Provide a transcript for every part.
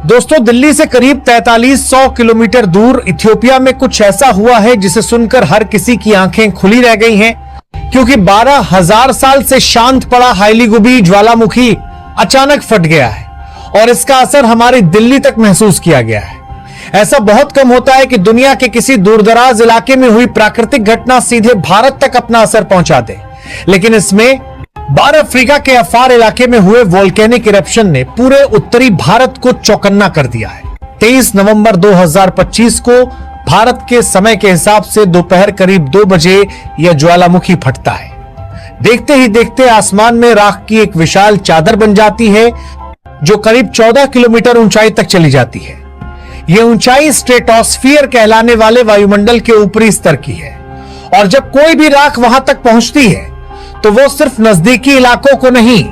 दोस्तों, दिल्ली से करीब 4300 किलोमीटर दूर इथियोपिया में कुछ ऐसा हुआ है जिसे सुनकर हर किसी की आंखें खुली रह गई हैं, क्योंकि 12,000 साल से शांत पड़ा हाइलीगुबी ज्वालामुखी अचानक फट गया है और इसका असर हमारी दिल्ली तक महसूस किया गया है। ऐसा बहुत कम होता है कि दुनिया के किसी दूरदराज इलाके में हुई प्राकृतिक घटना सीधे भारत तक अपना असर पहुंचा दे, लेकिन इसमें बार अफ्रीका के अफार इलाके में हुए वोल्केनिक इरप्शन ने पूरे उत्तरी भारत को चौकन्ना कर दिया है। 23 नवंबर 2025 को भारत के समय के हिसाब से दोपहर करीब 2 बजे यह ज्वालामुखी फटता है। देखते ही देखते आसमान में राख की एक विशाल चादर बन जाती है जो करीब 14 किलोमीटर ऊंचाई तक चली जाती है। यह ऊंचाई स्ट्रेटोस्फियर कहलाने वाले वायुमंडल के ऊपरी स्तर की है और जब कोई भी राख वहां तक पहुंचती है तो वो सिर्फ नजदीकी इलाकों को नहीं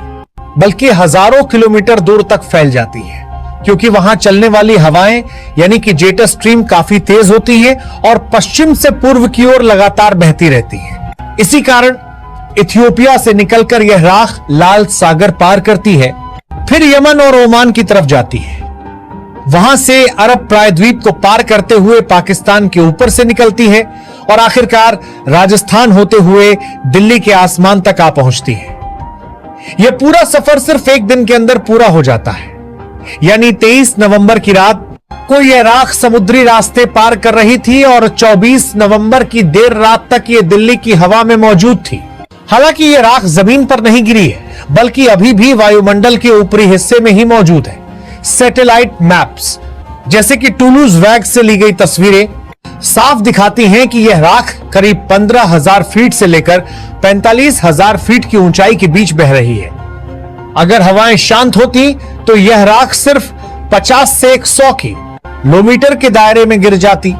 बल्कि हजारों किलोमीटर दूर तक फैल जाती है, क्योंकि वहां चलने वाली हवाएं यानी कि जेट स्ट्रीम काफी तेज होती है और पश्चिम से पूर्व की ओर लगातार बहती रहती है। इसी कारण इथियोपिया से निकलकर यह राख लाल सागर पार करती है, फिर यमन और ओमान की तरफ जाती है। वहां से अरब प्रायद्वीप को पार करते हुए पाकिस्तान के ऊपर से निकलती है और आखिरकार राजस्थान होते हुए दिल्ली के आसमान तक आ पहुंचती है। यह पूरा सफर सिर्फ एक दिन के अंदर पूरा हो जाता है, यानी 23 नवंबर की रात को यह राख समुद्री रास्ते पार कर रही थी और 24 नवंबर की देर रात तक यह दिल्ली की हवा में मौजूद थी। हालांकि यह राख जमीन पर नहीं गिरी है, बल्कि अभी भी वायुमंडल के ऊपरी हिस्से में ही मौजूद है। सैटेलाइट मैप्स जैसे कि टूलूज वैग से ली गई तस्वीरें साफ दिखाती हैं कि यह राख करीब 15,000 फीट से लेकर 45,000 फीट की ऊंचाई के बीच बह रही है। अगर हवाएं शांत होती तो यह राख सिर्फ 50 से 100 किलोमीटर के दायरे में गिर जाती,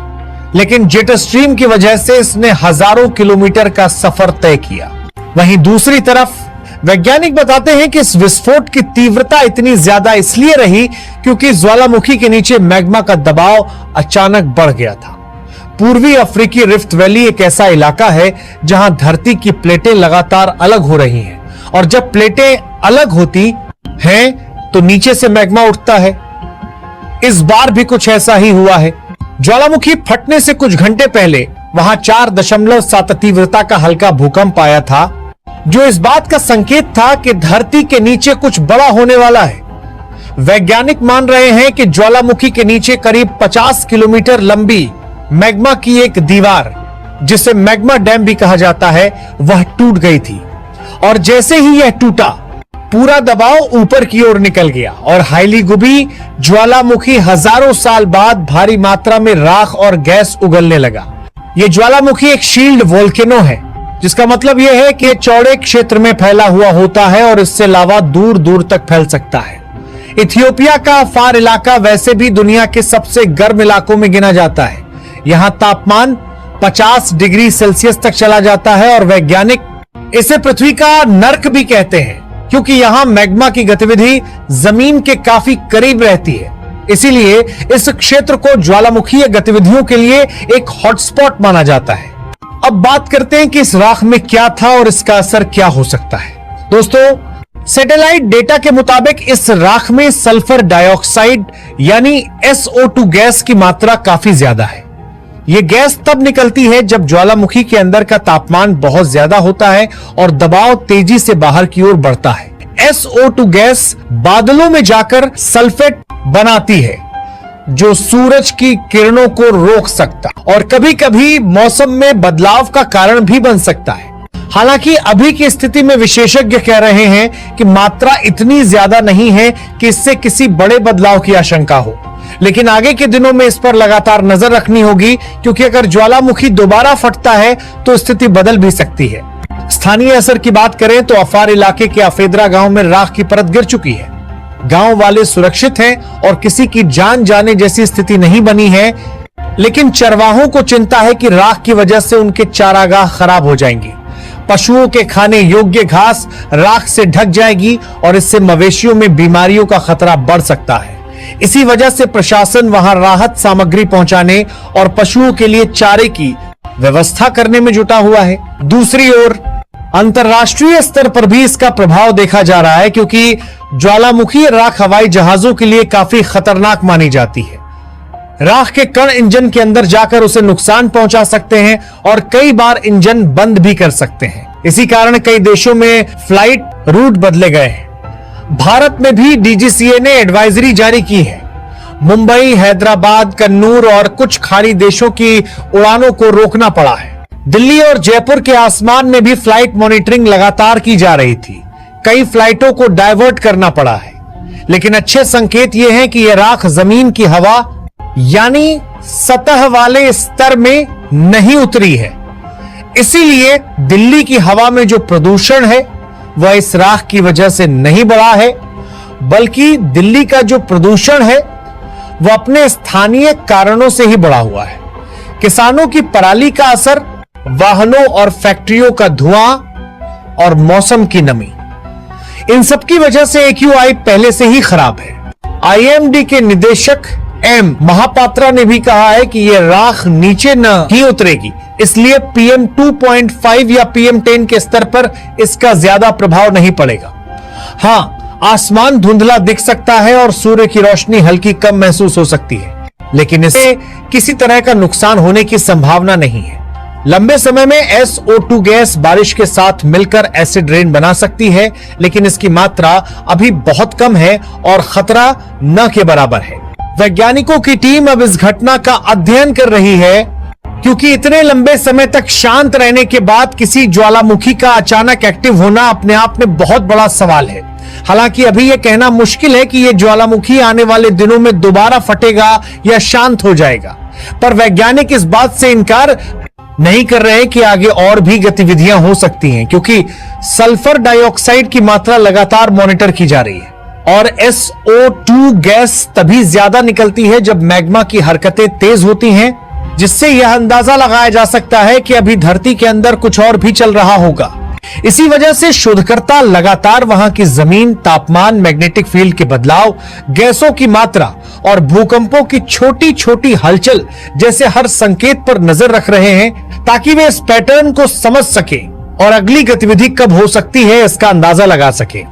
लेकिन जेट स्ट्रीम की वजह से इसने हजारों किलोमीटर का सफर तय किया। वहीं दूसरी तरफ वैज्ञानिक बताते हैं कि इस विस्फोट की तीव्रता इतनी ज्यादा इसलिए रही क्योंकि ज्वालामुखी के नीचे मैग्मा का दबाव अचानक बढ़ गया था। पूर्वी अफ्रीकी रिफ्ट वैली एक ऐसा इलाका है जहां धरती की प्लेटें लगातार अलग हो रही हैं और जब प्लेटें अलग होती हैं तो नीचे से मैग्मा उठता है। इस बार भी कुछ ऐसा ही हुआ है। ज्वालामुखी फटने से कुछ घंटे पहले वहां 4.7 तीव्रता का हल्का भूकंप आया था, जो इस बात का संकेत था कि धरती के नीचे कुछ बड़ा होने वाला है। वैज्ञानिक मान रहे हैं कि ज्वालामुखी के नीचे करीब 50 किलोमीटर लंबी मैग्मा की एक दीवार, जिसे मैग्मा डैम भी कहा जाता है, वह टूट गई थी और जैसे ही यह टूटा पूरा दबाव ऊपर की ओर निकल गया और हाइलीगुबी ज्वालामुखी हजारों साल बाद भारी मात्रा में राख और गैस उगलने लगा। यह ज्वालामुखी एक शील्ड वोल्केनो है, जिसका मतलब यह है कि चौड़े क्षेत्र में फैला हुआ होता है और इससे लावा दूर दूर तक फैल सकता है। इथियोपिया का अफार इलाका वैसे भी दुनिया के सबसे गर्म इलाकों में गिना जाता है। यहां तापमान 50 डिग्री सेल्सियस तक चला जाता है और वैज्ञानिक इसे पृथ्वी का नर्क भी कहते हैं, क्योंकि यहां मैग्मा की गतिविधि जमीन के काफी करीब रहती है। इसीलिए इस क्षेत्र को ज्वालामुखीय गतिविधियों के लिए एक हॉटस्पॉट माना जाता है। अब बात करते हैं कि इस राख में क्या था और इसका असर क्या हो सकता है। दोस्तों, सैटेलाइट डेटा के मुताबिक इस राख में सल्फर डाइऑक्साइड यानी SO2 गैस की मात्रा काफी ज्यादा है। यह गैस तब निकलती है जब ज्वालामुखी के अंदर का तापमान बहुत ज्यादा होता है और दबाव तेजी से बाहर की ओर बढ़ता है। SO2 गैस बादलों में जाकर सल्फेट बनाती है, जो सूरज की किरणों को रोक सकता और कभी कभी मौसम में बदलाव का कारण भी बन सकता है। हालांकि अभी की स्थिति में विशेषज्ञ कह रहे हैं कि मात्रा इतनी ज्यादा नहीं है कि इससे किसी बड़े बदलाव की आशंका हो, लेकिन आगे के दिनों में इस पर लगातार नजर रखनी होगी, क्योंकि अगर ज्वालामुखी दोबारा फटता है तो स्थिति बदल भी सकती है। स्थानीय असर की बात करें तो अफार इलाके के अफेदरा गांव में राख की परत गिर चुकी है। गांव वाले सुरक्षित हैं और किसी की जान जाने जैसी स्थिति नहीं बनी है, लेकिन चरवाहों को चिंता है कि राख की वजह से उनके चारागाह खराब हो जाएंगे। पशुओं के खाने योग्य घास राख से ढक जाएगी और इससे मवेशियों में बीमारियों का खतरा बढ़ सकता है। इसी वजह से प्रशासन वहां राहत सामग्री पहुंचाने और पशुओं के लिए चारे की व्यवस्था करने में जुटा हुआ है। दूसरी ओर अंतरराष्ट्रीय स्तर पर भी इसका प्रभाव देखा जा रहा है, क्योंकि ज्वालामुखी राख हवाई जहाजों के लिए काफी खतरनाक मानी जाती है। राख के कण इंजन के अंदर जाकर उसे नुकसान पहुंचा सकते हैं और कई बार इंजन बंद भी कर सकते हैं। इसी कारण कई देशों में फ्लाइट रूट बदले गए हैं। भारत में भी डीजीसीए ने एडवाइजरी जारी की है। मुंबई, हैदराबाद, कन्नूर और कुछ खाड़ी देशों की उड़ानों को रोकना पड़ा है। दिल्ली और जयपुर के आसमान में भी फ्लाइट मॉनिटरिंग लगातार की जा रही थी। कई फ्लाइटों को डायवर्ट करना पड़ा है, लेकिन अच्छे संकेत ये हैं कि यह राख जमीन की हवा यानी सतह वाले स्तर में नहीं उतरी है। इसीलिए दिल्ली की हवा में जो प्रदूषण है वह इस राख की वजह से नहीं बढ़ा है, बल्कि दिल्ली का जो प्रदूषण है वह अपने स्थानीय कारणों से ही बढ़ा हुआ है। किसानों की पराली का असर, वाहनों और फैक्ट्रियों का धुआं और मौसम की नमी, इन सब की वजह से AQI पहले से ही खराब है। IMD के निदेशक M महापात्रा ने भी कहा है कि यह राख नीचे न ही उतरेगी, इसलिए PM 2.5 या PM 10 के स्तर पर इसका ज्यादा प्रभाव नहीं पड़ेगा। हाँ, आसमान धुंधला दिख सकता है और सूर्य की रोशनी हल्की कम महसूस हो सकती है, लेकिन इससे किसी तरह का नुकसान होने की संभावना नहीं है। लंबे समय में SO2 गैस बारिश के साथ मिलकर एसिड रेन बना सकती है, लेकिन इसकी मात्रा अभी बहुत कम है और खतरा न के बराबर है। वैज्ञानिकों की टीम अब इस घटना का अध्ययन कर रही है, क्योंकि इतने लंबे समय तक शांत रहने के बाद किसी ज्वालामुखी का अचानक एक्टिव होना अपने आप में बहुत बड़ा सवाल है। हालांकि अभी यह कहना मुश्किल है कि यह ज्वालामुखी आने वाले दिनों में दोबारा फटेगा या शांत हो जाएगा, पर वैज्ञानिक इस बात से इनकार नहीं कर रहे कि आगे और भी गतिविधियां हो सकती हैं, क्योंकि सल्फर डाइऑक्साइड की मात्रा लगातार मॉनिटर की जा रही है और SO2 गैस तभी ज्यादा निकलती है जब मैग्मा की हरकतें तेज होती हैं, जिससे यह अंदाजा लगाया जा सकता है कि अभी धरती के अंदर कुछ और भी चल रहा होगा। इसी वजह से शोधकर्ता लगातार वहां की जमीन, तापमान, मैग्नेटिक फील्ड के बदलाव, गैसों की मात्रा और भूकंपों की छोटी छोटी हलचल जैसे हर संकेत पर नजर रख रहे हैं, ताकि वे इस पैटर्न को समझ सके और अगली गतिविधि कब हो सकती है इसका अंदाजा लगा सके।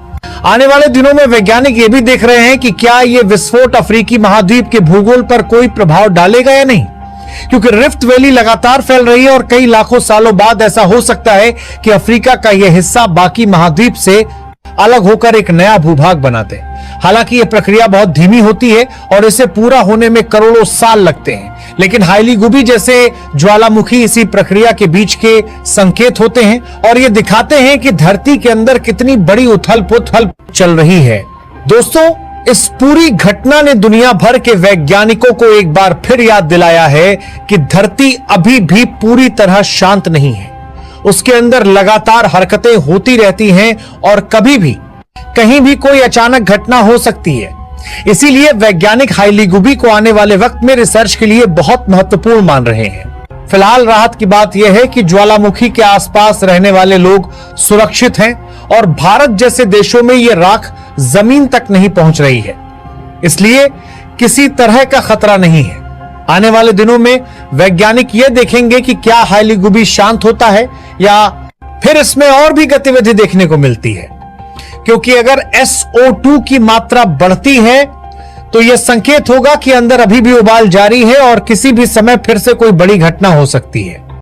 आने वाले दिनों में वैज्ञानिक ये भी देख रहे हैं कि क्या ये विस्फोट अफ्रीकी महाद्वीप के भूगोल पर कोई प्रभाव डालेगा या नहीं, क्योंकि रिफ्ट वैली लगातार फैल रही है और कई लाखों सालों बाद ऐसा हो सकता है कि अफ्रीका का यह हिस्सा बाकी महाद्वीप से अलग होकर एक नया भूभाग बनाते हैं। हालांकि यह प्रक्रिया बहुत धीमी होती है और इसे पूरा होने में करोड़ों साल लगते हैं, लेकिन हाइलीगुबी जैसे ज्वालामुखी इसी प्रक्रिया के बीच के संकेत होते हैं और ये दिखाते हैं कि धरती के अंदर कितनी बड़ी उथल पुथल चल रही है। दोस्तों, इस पूरी घटना ने दुनिया भर के वैज्ञानिकों को एक बार फिर याद दिलाया है कि धरती अभी भी पूरी तरह शांत नहीं है। उसके अंदर लगातार हरकतें होती रहती हैं और कभी भी कहीं भी कोई अचानक घटना हो सकती है। इसीलिए वैज्ञानिक हाइलीगुबी को आने वाले वक्त में रिसर्च के लिए बहुत महत्वपूर्ण मान रहे हैं। फिलहाल राहत की बात यह है कि ज्वालामुखी के आसपास रहने वाले लोग सुरक्षित हैं और भारत जैसे देशों में यह राख जमीन तक नहीं पहुंच रही है, इसलिए किसी तरह का खतरा नहीं है। आने वाले दिनों में वैज्ञानिक यह देखेंगे कि क्या हाइलीगुबी शांत होता है या फिर इसमें और भी गतिविधि देखने को मिलती है, क्योंकि अगर SO2 की मात्रा बढ़ती है तो यह संकेत होगा कि अंदर अभी भी उबाल जारी है और किसी भी समय फिर से कोई बड़ी घटना हो सकती है।